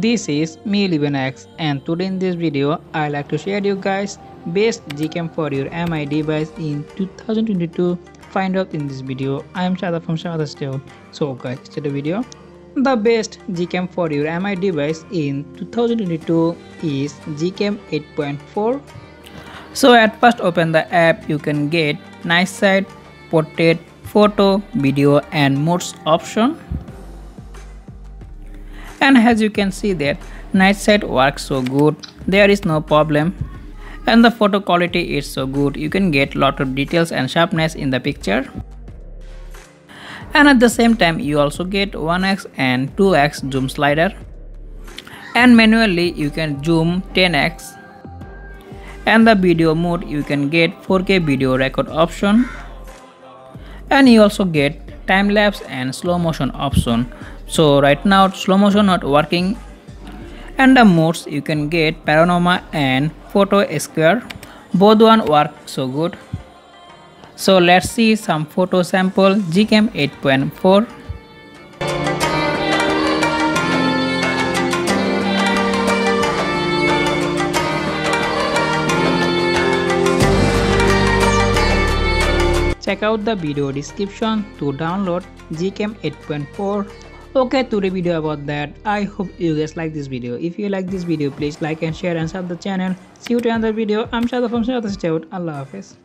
This is me 11X, and today in this video I like to share you guys best GCAM for your MI device in 2022. Find out in this video. I am SHADAT'S from SHADAT'S. So guys, to the video. The best GCAM for your MI device in 2022 is GCAM 8.4. So at first open the app, you can get night sight, portrait, photo, video and modes option. And as you can see that night sight works so good, there is no problem, and the photo quality is so good, you can get lot of details and sharpness in the picture. And at the same time you also get 1x and 2x zoom slider, and manually you can zoom 10x, and the video mode you can get 4K video record option, and you also get time lapse and slow motion option. So right now slow motion not working, and the modes you can get panorama and photo square, both one work so good. So let's see some photo sample GCAM 8.4. Check out the video description to download GCAM 8.4. Okay, today video about that. I hope you guys like this video. If you like this video, please like and share and sub the channel. See you to another video. I'm SHADAT'S from SHADAT'S. Allah Hafiz.